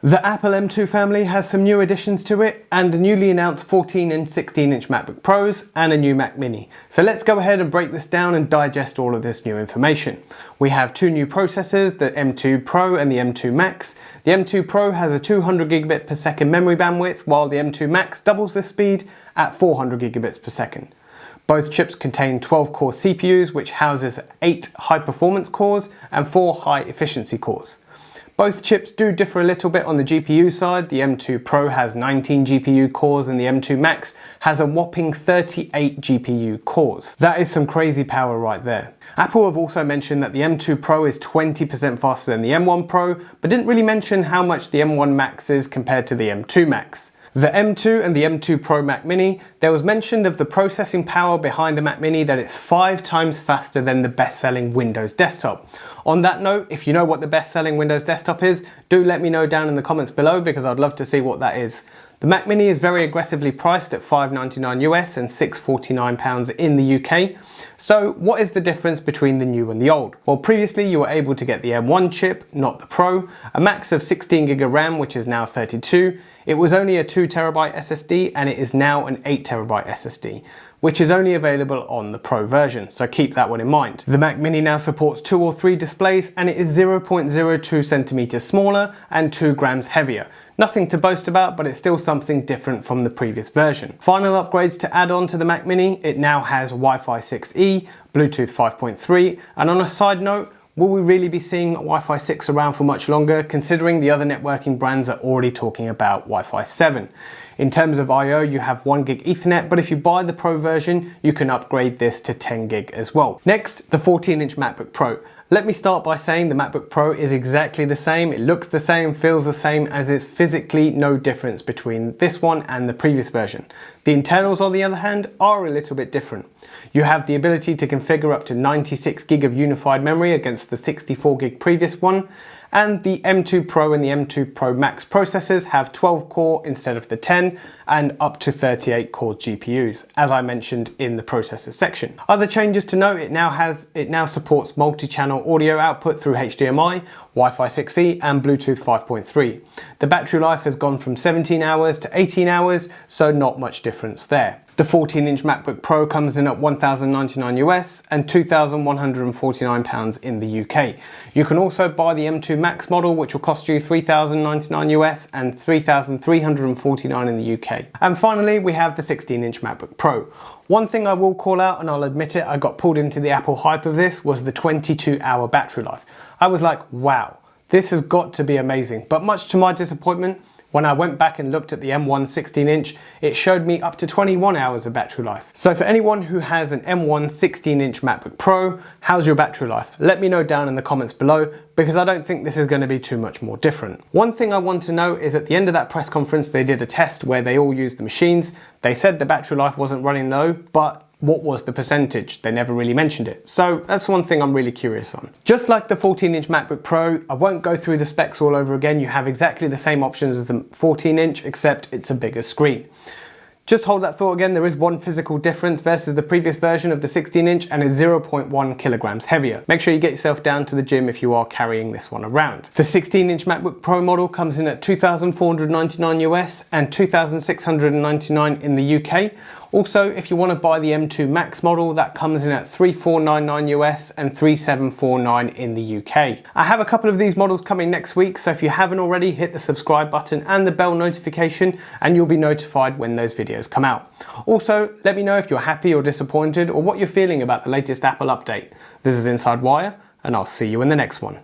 The Apple M2 family has some new additions to it and a newly announced 14 and 16-inch MacBook Pros and a new Mac Mini. So let's go ahead and break this down and digest all of this new information. We have two new processors, the M2 Pro and the M2 Max. The M2 Pro has a 200 gigabit per second memory bandwidth, while the M2 Max doubles this speed at 400 gigabits per second. Both chips contain 12-core CPUs, which houses 8 high-performance cores and 4 high-efficiency cores. Both chips do differ a little bit on the GPU side. The M2 Pro has 19 GPU cores and the M2 Max has a whopping 38 GPU cores. That is some crazy power right there. Apple have also mentioned that the M2 Pro is 20% faster than the M1 Pro, but didn't really mention how much the M1 Max is compared to the M2 Max. The M2 and the M2 Pro Mac Mini, there was mention of the processing power behind the Mac Mini that it's 5 times faster than the best-selling Windows desktop. On that note, if you know what the best-selling Windows desktop is, do let me know down in the comments below because I'd love to see what that is. The Mac Mini is very aggressively priced at $599 US and £649 in the UK. So what is the difference between the new and the old? Well, previously you were able to get the M1 chip, not the Pro, a max of 16GB of RAM, which is now 32. It was only a 2TB SSD and it is now an 8TB SSD, which is only available on the Pro version, so keep that one in mind. The Mac Mini now supports 2 or 3 displays and it is 0.02 centimeters smaller and 2 grams heavier. Nothing to boast about, but it's still something different from the previous version. Final upgrades to add on to the Mac Mini, it now has Wi-Fi 6E, Bluetooth 5.3, and on a side note, will we really be seeing Wi-Fi 6 around for much longer, considering the other networking brands are already talking about Wi-Fi 7? In terms of I/O, you have 1GB Ethernet, but if you buy the Pro version, you can upgrade this to 10GB as well. Next, the 14-inch MacBook Pro. Let me start by saying the MacBook Pro is exactly the same, it looks the same, feels the same, as it's physically no difference between this one and the previous version. The internals, on the other hand, are a little bit different. You have the ability to configure up to 96GB of unified memory against the 64GB previous one, and the M2 Pro and the M2 Pro Max processors have 12 core instead of the 10 and up to 38 core GPUs, as I mentioned in the processors section. Other changes to note, it now supports multi-channel audio output through HDMI, Wi-Fi 6E and Bluetooth 5.3. The battery life has gone from 17 hours to 18 hours, so not much difference there. The 14-inch MacBook Pro comes in at $1,099 US and £2,149 in the UK. You can also buy the M2 Max model, which will cost you $3,099 US and $3,349 in the UK. And finally, we have the 16-inch MacBook Pro. One thing I will call out, and I'll admit it, I got pulled into the Apple hype of this, was the 22-hour battery life. I was like, wow, this has got to be amazing. But much to my disappointment, when I went back and looked at the M1 16-inch, it showed me up to 21 hours of battery life. So for anyone who has an M1 16-inch MacBook Pro, how's your battery life? Let me know down in the comments below, because I don't think this is going to be too much more different. One thing I want to know is at the end of that press conference, they did a test where they all used the machines. They said the battery life wasn't running low, but what was the percentage? They never really mentioned it. So that's one thing I'm really curious on. Just like the 14-inch MacBook Pro, I won't go through the specs all over again. You have exactly the same options as the 14-inch, except it's a bigger screen. Just hold that thought again, there is one physical difference versus the previous version of the 16-inch and it's 0.1 kilograms heavier. Make sure you get yourself down to the gym if you are carrying this one around. The 16-inch MacBook Pro model comes in at $2,499 US and $2,699 in the UK. Also, if you want to buy the M2 Max model, that comes in at $3,499 US and $3,749 in the UK. I have a couple of these models coming next week, so if you haven't already, hit the subscribe button and the bell notification and you'll be notified when those videos come out. Also, let me know if you're happy or disappointed or what you're feeling about the latest Apple update. This is InsideWire, and I'll see you in the next one.